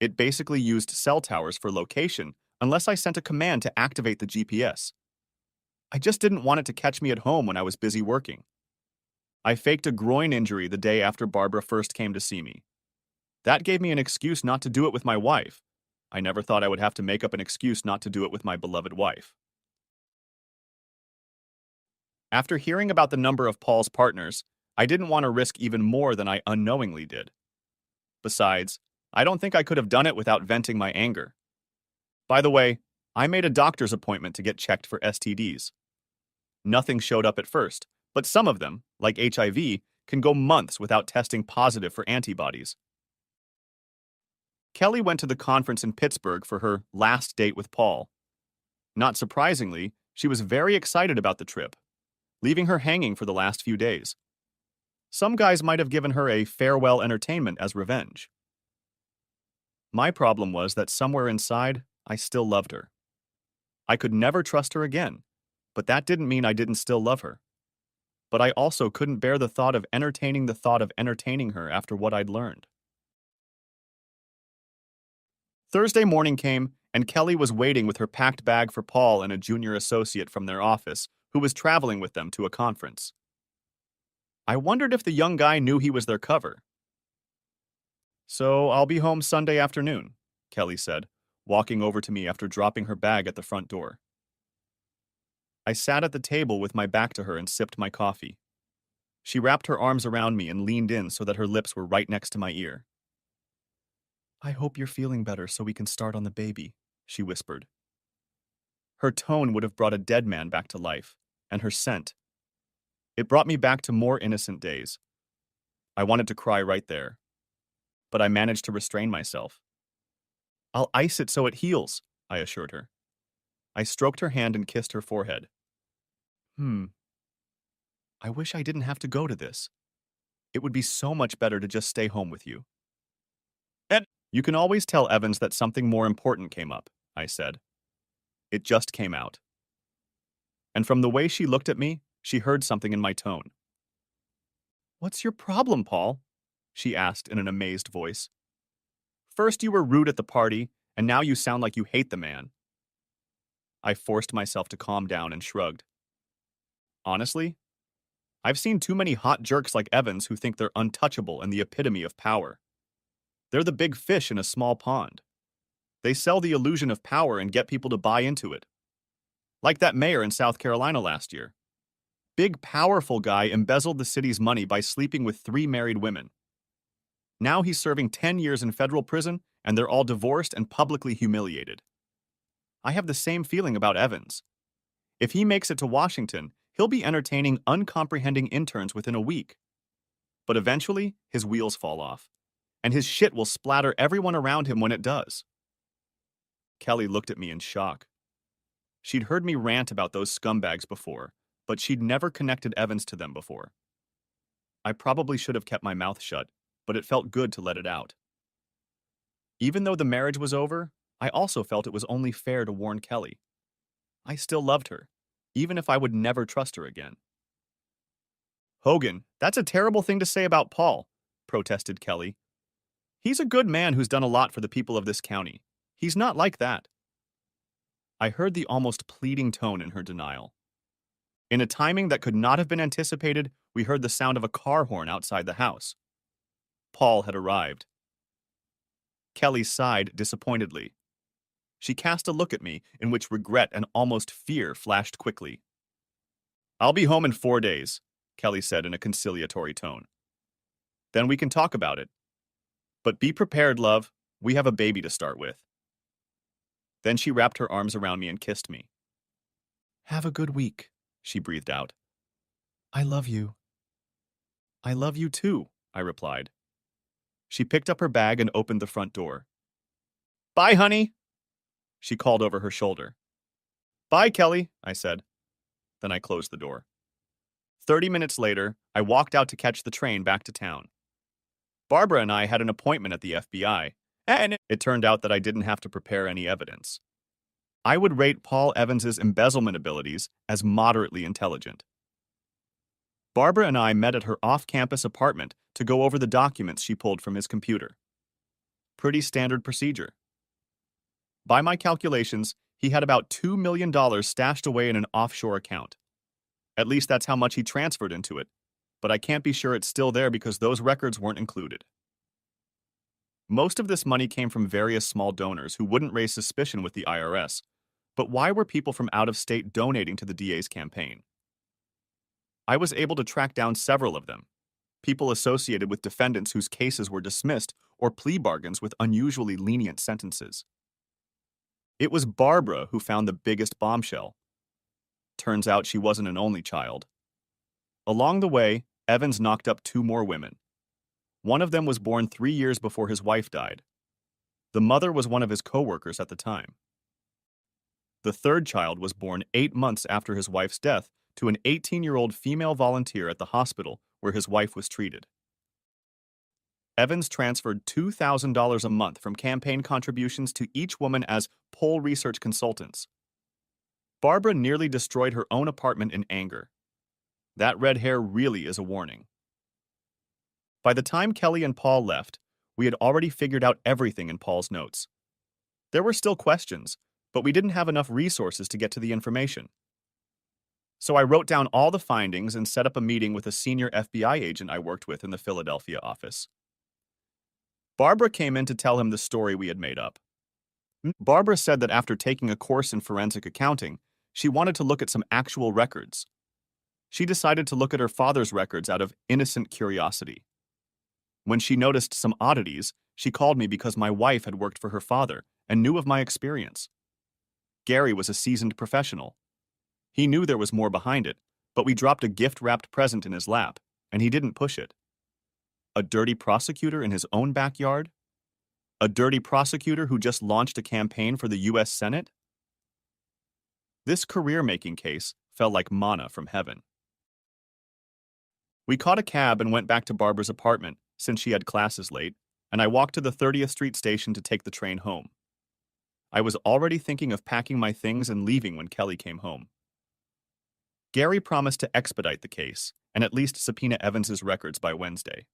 It basically used cell towers for location unless I sent a command to activate the GPS. I just didn't want it to catch me at home when I was busy working. I faked a groin injury the day after Barbara first came to see me. That gave me an excuse not to do it with my wife. I never thought I would have to make up an excuse not to do it with my beloved wife. After hearing about the number of Paul's partners, I didn't want to risk even more than I unknowingly did. Besides, I don't think I could have done it without venting my anger. By the way, I made a doctor's appointment to get checked for STDs. Nothing showed up at first, but some of them, like HIV, can go months without testing positive for antibodies. Kelly went to the conference in Pittsburgh for her last date with Paul. Not surprisingly, she was very excited about the trip, leaving her hanging for the last few days. Some guys might have given her a farewell entertainment as revenge. My problem was that somewhere inside, I still loved her. I could never trust her again, but that didn't mean I didn't still love her. But I also couldn't bear the thought of entertaining her after what I'd learned. Thursday morning came, and Kelly was waiting with her packed bag for Paul and a junior associate from their office who was traveling with them to a conference. I wondered if the young guy knew he was their cover. So I'll be home Sunday afternoon, Kelly said, walking over to me after dropping her bag at the front door. I sat at the table with my back to her and sipped my coffee. She wrapped her arms around me and leaned in so that her lips were right next to my ear. I hope you're feeling better so we can start on the baby, she whispered. Her tone would have brought a dead man back to life, and her scent. It brought me back to more innocent days. I wanted to cry right there, but I managed to restrain myself. I'll ice it so it heals, I assured her. I stroked her hand and kissed her forehead. I wish I didn't have to go to this. It would be so much better to just stay home with you. You can always tell Evans that something more important came up, I said. It just came out. And from the way she looked at me, she heard something in my tone. What's your problem, Paul? She asked in an amazed voice. First you were rude at the party, and now you sound like you hate the man. I forced myself to calm down and shrugged. Honestly, I've seen too many hot jerks like Evans who think they're untouchable and the epitome of power. They're the big fish in a small pond. They sell the illusion of power and get people to buy into it. Like that mayor in South Carolina last year. Big, powerful guy embezzled the city's money by sleeping with 3 married women. Now he's serving 10 years in federal prison, and they're all divorced and publicly humiliated. I have the same feeling about Evans. If he makes it to Washington, he'll be entertaining uncomprehending interns within a week. But eventually, his wheels fall off, and his shit will splatter everyone around him when it does. Kelly looked at me in shock. She'd heard me rant about those scumbags before, but she'd never connected Evans to them before. I probably should have kept my mouth shut, but it felt good to let it out. Even though the marriage was over, I also felt it was only fair to warn Kelly. I still loved her, even if I would never trust her again. Hogan, that's a terrible thing to say about Paul, protested Kelly. He's a good man who's done a lot for the people of this county. He's not like that. I heard the almost pleading tone in her denial. In a timing that could not have been anticipated, we heard the sound of a car horn outside the house. Paul had arrived. Kelly sighed disappointedly. She cast a look at me in which regret and almost fear flashed quickly. I'll be home in 4 days, Kelly said in a conciliatory tone. Then we can talk about it. But be prepared, love. We have a baby to start with. Then she wrapped her arms around me and kissed me. Have a good week, she breathed out. I love you. I love you too, I replied. She picked up her bag and opened the front door. Bye, honey, she called over her shoulder. Bye, Kelly, I said. Then I closed the door. 30 minutes later, I walked out to catch the train back to town. Barbara and I had an appointment at the FBI, and it turned out that I didn't have to prepare any evidence. I would rate Paul Evans's embezzlement abilities as moderately intelligent. Barbara and I met at her off-campus apartment to go over the documents she pulled from his computer. Pretty standard procedure. By my calculations, he had about $2 million stashed away in an offshore account. At least that's how much he transferred into it, but I can't be sure it's still there because those records weren't included. Most of this money came from various small donors who wouldn't raise suspicion with the IRS, but why were people from out of state donating to the DA's campaign? I was able to track down several of them, people associated with defendants whose cases were dismissed or plea bargains with unusually lenient sentences. It was Barbara who found the biggest bombshell. Turns out she wasn't an only child. Along the way, Evans knocked up 2 more women. One of them was born 3 years before his wife died. The mother was one of his co-workers at the time. The third child was born 8 months after his wife's death to an 18-year-old female volunteer at the hospital where his wife was treated. Evans transferred $2,000 a month from campaign contributions to each woman as poll research consultants. Barbara nearly destroyed her own apartment in anger. That red hair really is a warning. By the time Kelly and Paul left, we had already figured out everything in Paul's notes. There were still questions, but we didn't have enough resources to get to the information. So I wrote down all the findings and set up a meeting with a senior FBI agent I worked with in the Philadelphia office. Barbara came in to tell him the story we had made up. Barbara said that after taking a course in forensic accounting, she wanted to look at some actual records. She decided to look at her father's records out of innocent curiosity. When she noticed some oddities, she called me because my wife had worked for her father and knew of my experience. Gary was a seasoned professional. He knew there was more behind it, but we dropped a gift-wrapped present in his lap, and he didn't push it. A dirty prosecutor in his own backyard? A dirty prosecutor who just launched a campaign for the U.S. Senate? This career-making case fell like manna from heaven. We caught a cab and went back to Barbara's apartment, since she had classes late, and I walked to the 30th Street station to take the train home. I was already thinking of packing my things and leaving when Kelly came home. Gary promised to expedite the case and at least subpoena Evans's records by Wednesday.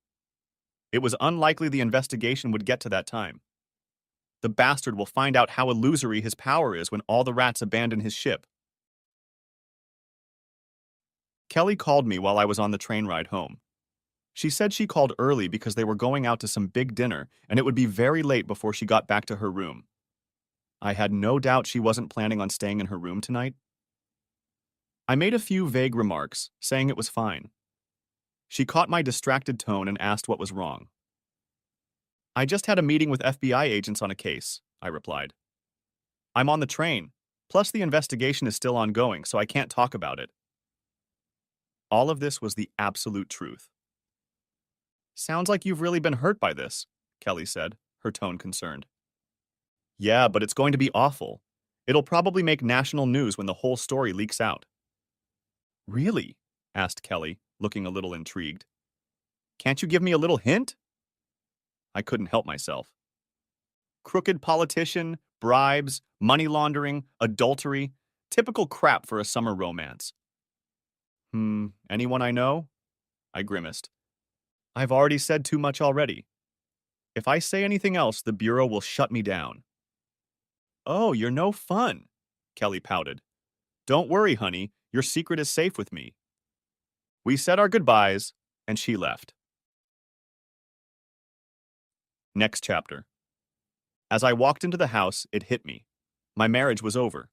It was unlikely the investigation would get to that time. The bastard will find out how illusory his power is when all the rats abandon his ship. Kelly called me while I was on the train ride home. She said she called early because they were going out to some big dinner and it would be very late before she got back to her room. I had no doubt she wasn't planning on staying in her room tonight. I made a few vague remarks, saying it was fine. She caught my distracted tone and asked what was wrong. I just had a meeting with FBI agents on a case, I replied. I'm on the train, plus the investigation is still ongoing, so I can't talk about it. All of this was the absolute truth. Sounds like you've really been hurt by this, Kelly said, her tone concerned. Yeah, but it's going to be awful. It'll probably make national news when the whole story leaks out. Really? Asked Kelly, looking a little intrigued. Can't you give me a little hint? I couldn't help myself. Crooked politician, bribes, money laundering, adultery, typical crap for a summer romance. Anyone I know? I grimaced. I've already said too much already. If I say anything else, the Bureau will shut me down. Oh, you're no fun, Kelly pouted. Don't worry, honey, your secret is safe with me. We said our goodbyes, and she left. Next chapter. As I walked into the house, it hit me. My marriage was over.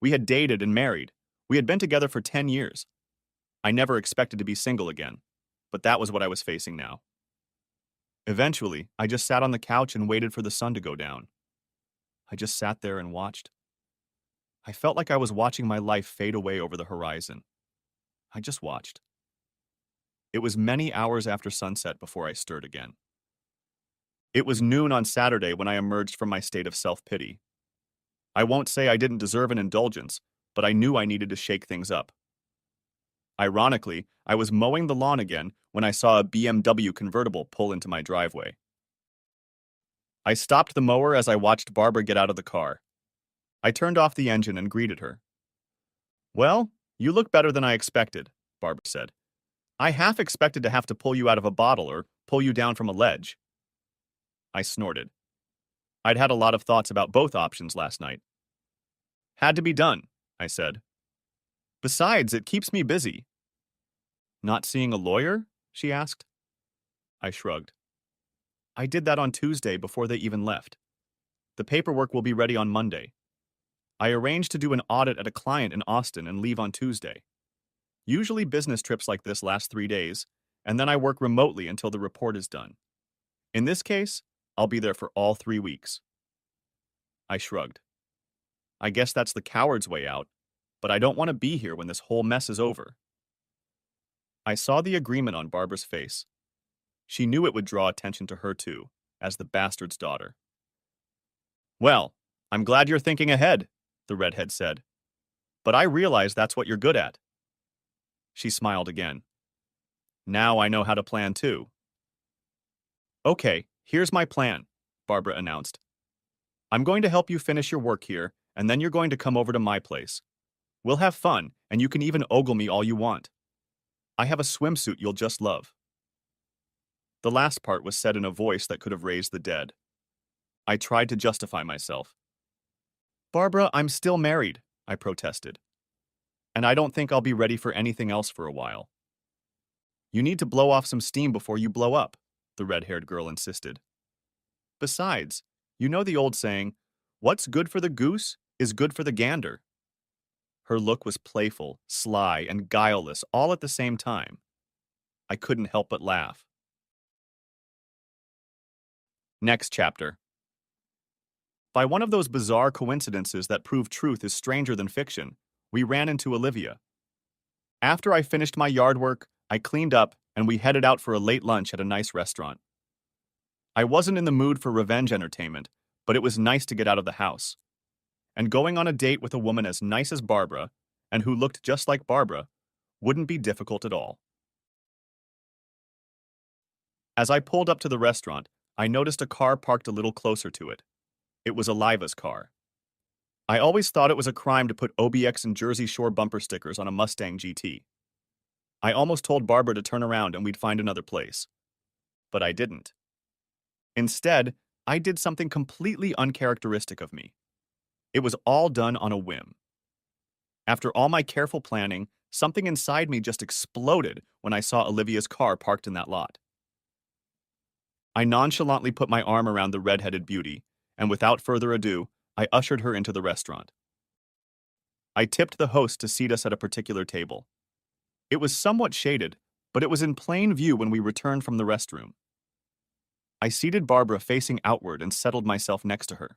We had dated and married. We had been together for 10 years. I never expected to be single again, but that was what I was facing now. Eventually, I just sat on the couch and waited for the sun to go down. I just sat there and watched. I felt like I was watching my life fade away over the horizon. I just watched. It was many hours after sunset before I stirred again. It was noon on Saturday when I emerged from my state of self-pity. I won't say I didn't deserve an indulgence, but I knew I needed to shake things up. Ironically, I was mowing the lawn again when I saw a BMW convertible pull into my driveway. I stopped the mower as I watched Barbara get out of the car. I turned off the engine and greeted her. Well, you look better than I expected, Barbara said. I half expected to have to pull you out of a bottle or pull you down from a ledge. I snorted. I'd had a lot of thoughts about both options last night. Had to be done, I said. Besides, it keeps me busy. Not seeing a lawyer? She asked. I shrugged. I did that on Tuesday before they even left. The paperwork will be ready on Monday. I arranged to do an audit at a client in Austin and leave on Tuesday. Usually business trips like this last 3 days, and then I work remotely until the report is done. In this case, I'll be there for all 3 weeks. I shrugged. I guess that's the coward's way out, but I don't want to be here when this whole mess is over. I saw the agreement on Barbara's face. She knew it would draw attention to her too, as the bastard's daughter. Well, I'm glad you're thinking ahead, the redhead said. But I realize that's what you're good at. She smiled again. Now I know how to plan too. Okay, here's my plan, Barbara announced. I'm going to help you finish your work here, and then you're going to come over to my place. We'll have fun, and you can even ogle me all you want. I have a swimsuit you'll just love. The last part was said in a voice that could have raised the dead. I tried to justify myself. Barbara, I'm still married, I protested. And I don't think I'll be ready for anything else for a while. You need to blow off some steam before you blow up, the red-haired girl insisted. Besides, you know the old saying, what's good for the goose is good for the gander. Her look was playful, sly, and guileless all at the same time. I couldn't help but laugh. Next chapter. By one of those bizarre coincidences that prove truth is stranger than fiction, we ran into Olivia. After I finished my yard work, I cleaned up and we headed out for a late lunch at a nice restaurant. I wasn't in the mood for revenge entertainment, but it was nice to get out of the house. And going on a date with a woman as nice as Barbara, and who looked just like Barbara, wouldn't be difficult at all. As I pulled up to the restaurant, I noticed a car parked a little closer to it. It was Eliva's car. I always thought it was a crime to put OBX and Jersey Shore bumper stickers on a Mustang GT. I almost told Barbara to turn around and we'd find another place. But I didn't. Instead, I did something completely uncharacteristic of me. It was all done on a whim. After all my careful planning, something inside me just exploded when I saw Olivia's car parked in that lot. I nonchalantly put my arm around the red-headed beauty, and without further ado, I ushered her into the restaurant. I tipped the host to seat us at a particular table. It was somewhat shaded, but it was in plain view when we returned from the restroom. I seated Barbara facing outward and settled myself next to her.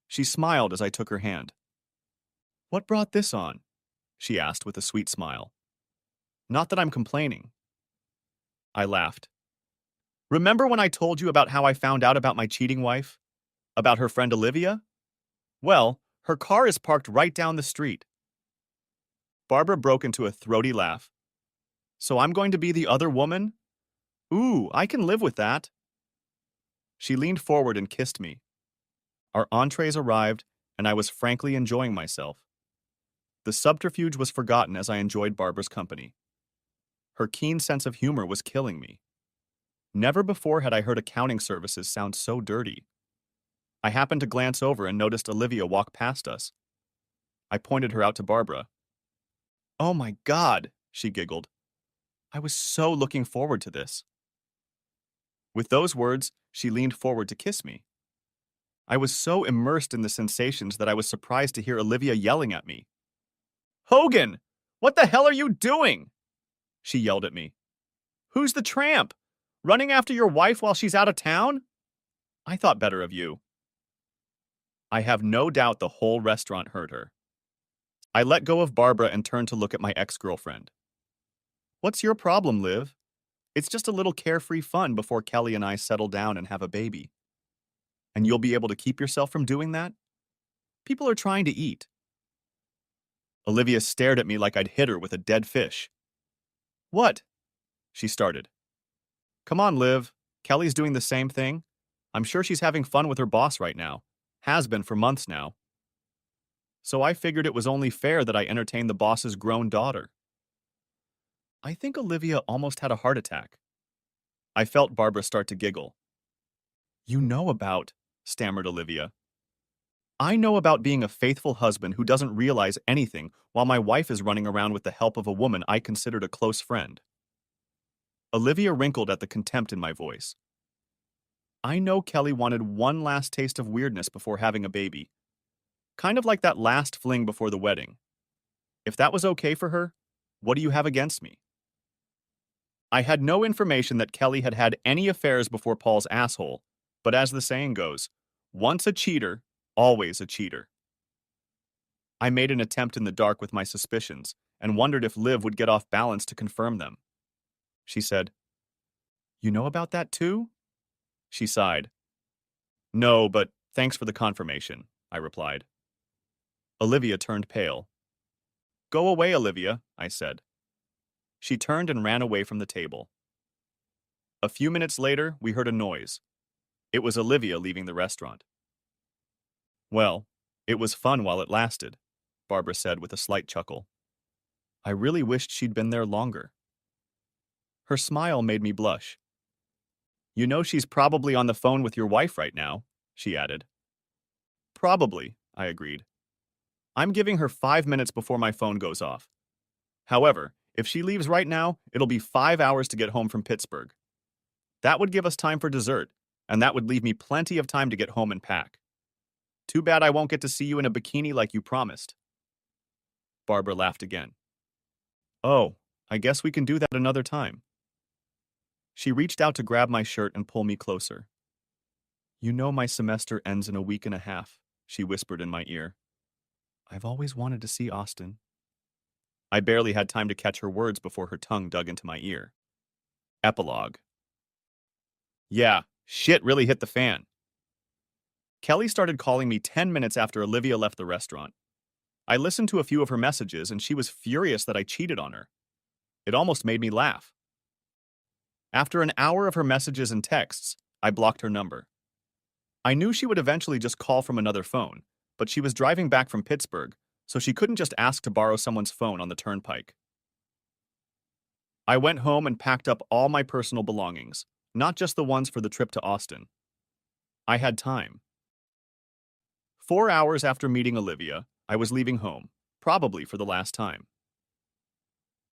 She smiled as I took her hand. What brought this on? She asked with a sweet smile. Not that I'm complaining. I laughed. Remember when I told you about how I found out about my cheating wife? About her friend Olivia? Well, her car is parked right down the street. Barbara broke into a throaty laugh. So I'm going to be the other woman? Ooh, I can live with that. She leaned forward and kissed me. Our entrees arrived, and I was frankly enjoying myself. The subterfuge was forgotten as I enjoyed Barbara's company. Her keen sense of humor was killing me. Never before had I heard accounting services sound so dirty. I happened to glance over and noticed Olivia walk past us. I pointed her out to Barbara. "Oh my God," she giggled. "I was so looking forward to this." With those words, she leaned forward to kiss me. I was so immersed in the sensations that I was surprised to hear Olivia yelling at me. "Hogan, what the hell are you doing?" she yelled at me. "Who's the tramp? Running after your wife while she's out of town? I thought better of you." I have no doubt the whole restaurant heard her. I let go of Barbara and turned to look at my ex-girlfriend. "What's your problem, Liv? It's just a little carefree fun before Kelly and I settle down and have a baby. And you'll be able to keep yourself from doing that? People are trying to eat." Olivia stared at me like I'd hit her with a dead fish. "What?" she started. "Come on, Liv. Kelly's doing the same thing. I'm sure she's having fun with her boss right now. Has been for months now. So I figured it was only fair that I entertain the boss's grown daughter." I think Olivia almost had a heart attack. I felt Barbara start to giggle. "You know about," stammered Olivia. "I know about being a faithful husband who doesn't realize anything while my wife is running around with the help of a woman I considered a close friend." Olivia wrinkled at the contempt in my voice. "I know Kelly wanted one last taste of weirdness before having a baby. Kind of like that last fling before the wedding. If that was okay for her, what do you have against me?" I had no information that Kelly had had any affairs before Paul's asshole, but as the saying goes, once a cheater, always a cheater. I made an attempt in the dark with my suspicions and wondered if Liv would get off balance to confirm them. She said, "You know about that too?" She sighed. "No, but thanks for the confirmation," I replied. Olivia turned pale. "Go away, Olivia," I said. She turned and ran away from the table. A few minutes later, we heard a noise. It was Olivia leaving the restaurant. "Well, it was fun while it lasted," Barbara said with a slight chuckle. "I really wished she'd been there longer." Her smile made me blush. "You know she's probably on the phone with your wife right now," she added. "Probably," I agreed. "I'm giving her 5 minutes before my phone goes off. However, if she leaves right now, it'll be 5 hours to get home from Pittsburgh. That would give us time for dessert, and that would leave me plenty of time to get home and pack. Too bad I won't get to see you in a bikini like you promised." Barbara laughed again. "Oh, I guess we can do that another time." She reached out to grab my shirt and pull me closer. "You know my semester ends in a week and a half," she whispered in my ear. "I've always wanted to see Austin." I barely had time to catch her words before her tongue dug into my ear. Epilogue. Yeah, shit really hit the fan. Kelly started calling me 10 minutes after Olivia left the restaurant. I listened to a few of her messages and she was furious that I cheated on her. It almost made me laugh. After an hour of her messages and texts, I blocked her number. I knew she would eventually just call from another phone, but she was driving back from Pittsburgh, so she couldn't just ask to borrow someone's phone on the turnpike. I went home and packed up all my personal belongings, not just the ones for the trip to Austin. I had time. 4 hours after meeting Olivia, I was leaving home, probably for the last time.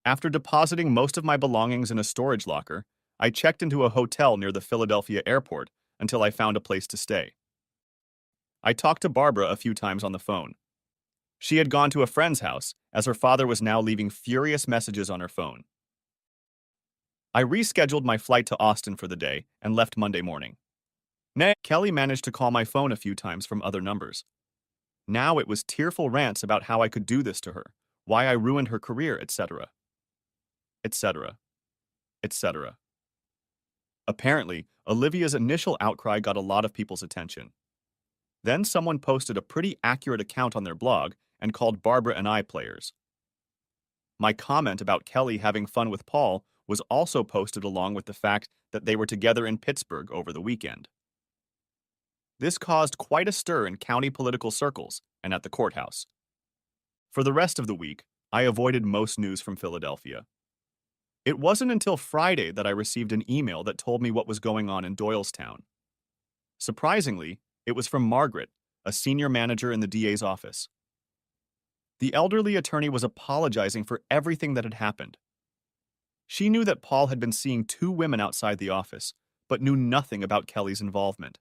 After depositing most of my belongings in a storage locker, I checked into a hotel near the Philadelphia airport until I found a place to stay. I talked to Barbara a few times on the phone. She had gone to a friend's house, as her father was now leaving furious messages on her phone. I rescheduled my flight to Austin for the day and left Monday morning. Kelly managed to call my phone a few times from other numbers. Now it was tearful rants about how I could do this to her, why I ruined her career, etc. etc. etc. Apparently, Olivia's initial outcry got a lot of people's attention. Then someone posted a pretty accurate account on their blog and called Barbara and I players. My comment about Kelly having fun with Paul was also posted along with the fact that they were together in Pittsburgh over the weekend. This caused quite a stir in county political circles and at the courthouse. For the rest of the week, I avoided most news from Philadelphia. It wasn't until Friday that I received an email that told me what was going on in Doylestown. Surprisingly, it was from Margaret, a senior manager in the DA's office. The elderly attorney was apologizing for everything that had happened. She knew that Paul had been seeing two women outside the office, but knew nothing about Kelly's involvement.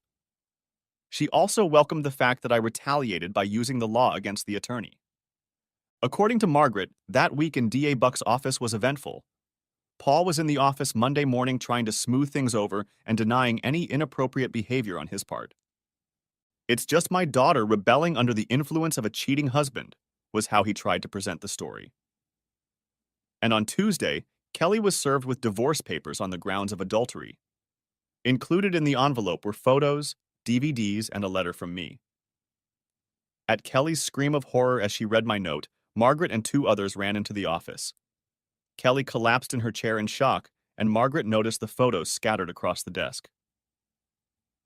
She also welcomed the fact that I retaliated by using the law against the attorney. According to Margaret, that week in DA Buck's office was eventful. Paul was in the office Monday morning trying to smooth things over and denying any inappropriate behavior on his part. "It's just my daughter rebelling under the influence of a cheating husband," was how he tried to present the story. And on Tuesday, Kelly was served with divorce papers on the grounds of adultery. Included in the envelope were photos, DVDs, and a letter from me. At Kelly's scream of horror as she read my note, Margaret and two others ran into the office. Kelly collapsed in her chair in shock, and Margaret noticed the photos scattered across the desk.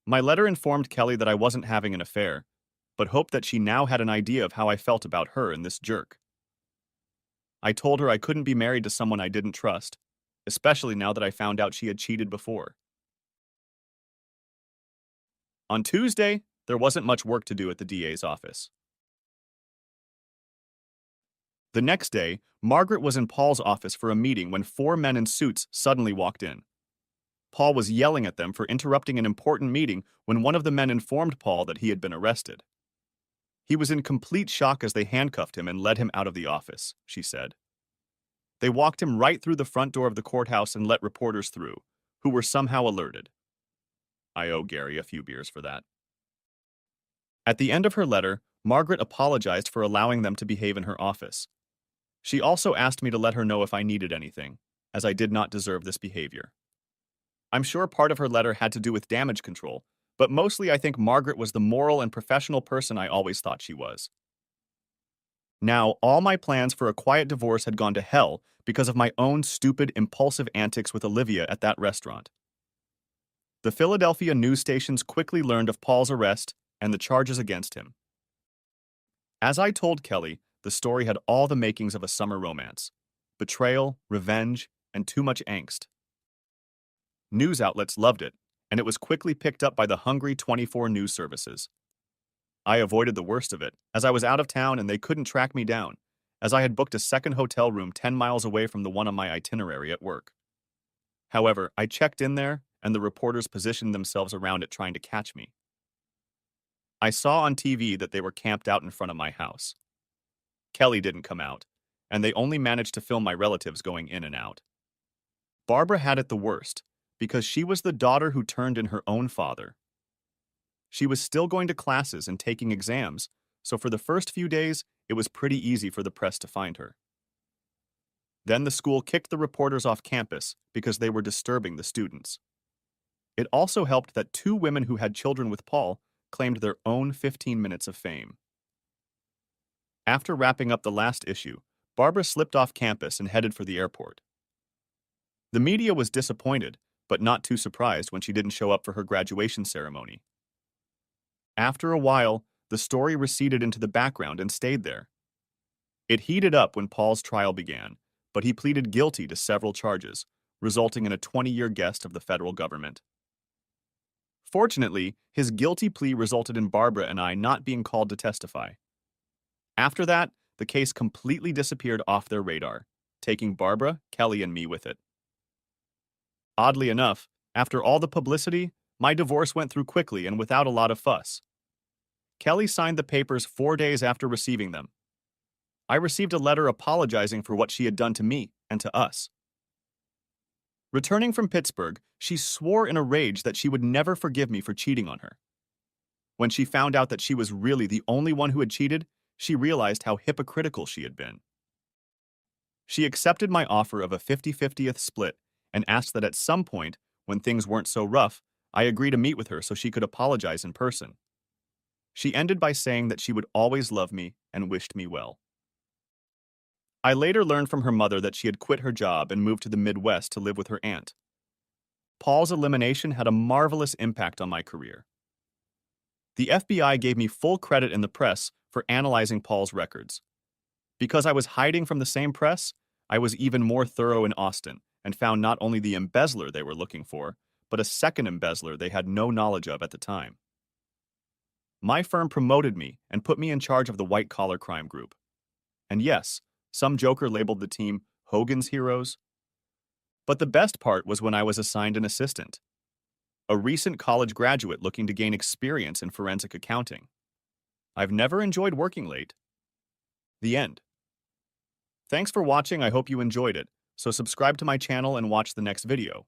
My letter informed Kelly that I wasn't having an affair, but hoped that she now had an idea of how I felt about her and this jerk. I told her I couldn't be married to someone I didn't trust, especially now that I found out she had cheated before. On Tuesday, there wasn't much work to do at the DA's office. The next day, Margaret was in Paul's office for a meeting when four men in suits suddenly walked in. Paul was yelling at them for interrupting an important meeting when one of the men informed Paul that he had been arrested. He was in complete shock as they handcuffed him and led him out of the office, she said. They walked him right through the front door of the courthouse and let reporters through, who were somehow alerted. I owe Gary a few beers for that. At the end of her letter, Margaret apologized for allowing them to behave in her office. She also asked me to let her know if I needed anything, as I did not deserve this behavior. I'm sure part of her letter had to do with damage control, but mostly I think Margaret was the moral and professional person I always thought she was. Now, all my plans for a quiet divorce had gone to hell because of my own stupid, impulsive antics with Olivia at that restaurant. The Philadelphia news stations quickly learned of Paul's arrest and the charges against him. As I told Kelly, the story had all the makings of a summer romance: betrayal, revenge, and too much angst. News outlets loved it, and it was quickly picked up by the hungry 24 news services. I avoided the worst of it, as I was out of town and they couldn't track me down, as I had booked a second hotel room 10 miles away from the one on my itinerary at work. However, I checked in there, and the reporters positioned themselves around it trying to catch me. I saw on TV that they were camped out in front of my house. Kelly didn't come out, and they only managed to film my relatives going in and out. Barbara had it the worst, because she was the daughter who turned in her own father. She was still going to classes and taking exams, so for the first few days, it was pretty easy for the press to find her. Then the school kicked the reporters off campus because they were disturbing the students. It also helped that two women who had children with Paul claimed their own 15 minutes of fame. After wrapping up the last issue, Barbara slipped off campus and headed for the airport. The media was disappointed, but not too surprised when she didn't show up for her graduation ceremony. After a while, the story receded into the background and stayed there. It heated up when Paul's trial began, but he pleaded guilty to several charges, resulting in a 20-year guest of the federal government. Fortunately, his guilty plea resulted in Barbara and I not being called to testify. After that, the case completely disappeared off their radar, taking Barbara, Kelly, and me with it. Oddly enough, after all the publicity, my divorce went through quickly and without a lot of fuss. Kelly signed the papers 4 days after receiving them. I received a letter apologizing for what she had done to me and to us. Returning from Pittsburgh, she swore in a rage that she would never forgive me for cheating on her. When she found out that she was really the only one who had cheated, she realized how hypocritical she had been. She accepted my offer of a 50-50th split and asked that at some point, when things weren't so rough, I agree to meet with her so she could apologize in person. She ended by saying that she would always love me and wished me well. I later learned from her mother that she had quit her job and moved to the Midwest to live with her aunt. Paul's elimination had a marvelous impact on my career. The FBI gave me full credit in the press for analyzing Paul's records. Because I was hiding from the same press, I was even more thorough in Austin and found not only the embezzler they were looking for, but a second embezzler they had no knowledge of at the time. My firm promoted me and put me in charge of the white-collar crime group. And yes, some joker labeled the team Hogan's Heroes. But the best part was when I was assigned an assistant, a recent college graduate looking to gain experience in forensic accounting. I've never enjoyed working late. The end. Thanks for watching. I hope you enjoyed it. So subscribe to my channel and watch the next video.